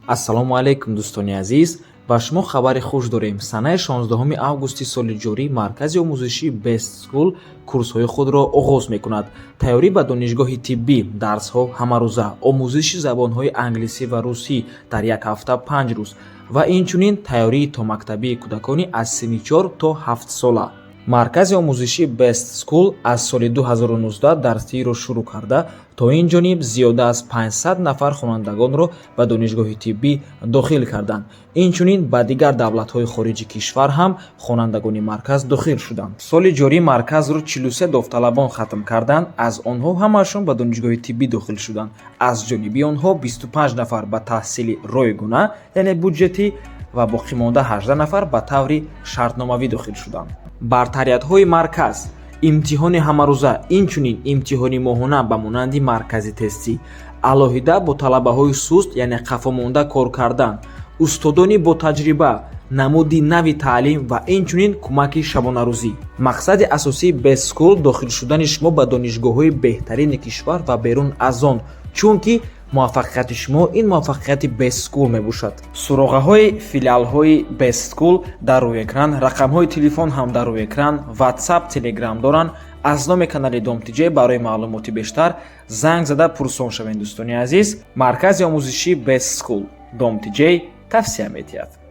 ассалому алайкум дӯстони азиз, ба шумо хабари хуш дорем. Санаи 16 августи соли ҷорӣ маркази омӯзишии Best School курсҳои худро оғоз мекунад. Тайёрӣ ба донишгоҳи тиббӣ, дарсҳо ҳамарӯза, омӯзиши забонҳои англисӣ ва русӣ дар як ҳафта 5 рӯз ва инчунин тайёрии томактабии кӯдакони аз синни 4 то 7 сола. Маркази омӯзишии Best School аз соли 2019 дарсдиҳиро шурӯъ карда, то ин ҷониб зиёда аз 500 нафар хонандагонро ба донишгоҳи тиббӣ дохил карданд. Инчунин ба дигар давлатҳои хориҷи кишвар ҳам хонандагони марказ дохил шуданд. Соли ҷорӣ марказро 43 довталабон хатм карданд, аз онҳо ҳамаашон ба донишгоҳи тиббӣ дохил шуданд. Аз ҷониби онҳо 25 нафар ба таҳсили ройгона, яъне буҷетӣ ва боқимонда 18 нафар ба таври шартномавӣ дохил шуданд. Бартариятҳои марказ: имтиҳони ҳамарӯза, инчунин имтиҳони моҳона ба монанди маркази тестӣ, алоҳида бо талабаҳои суст яъне қафомонда кор кардан, устодони бо таҷриба, намуди нави таълим ва инчунин кӯмаки шабонарӯзӣ. Мақсади асосии Best School дохил шудани шумо ба донишгоҳҳои беҳтарини кишвар ва берун аз он, чунки муваффақияти шумо ин муваффақияти Best School мебошад. Суроғаҳои филиалҳои Best School дар рӯи экран, рақамҳои телефон ҳам дар рӯи экран, WhatsApp, Telegram доранд. Аз номи канали Домтиҷей барои маълумоти бештар занг зада пурсон шавед. Дӯстони азиз, маркази омӯзишии Best School Домтиҷей тавсия метиҳад.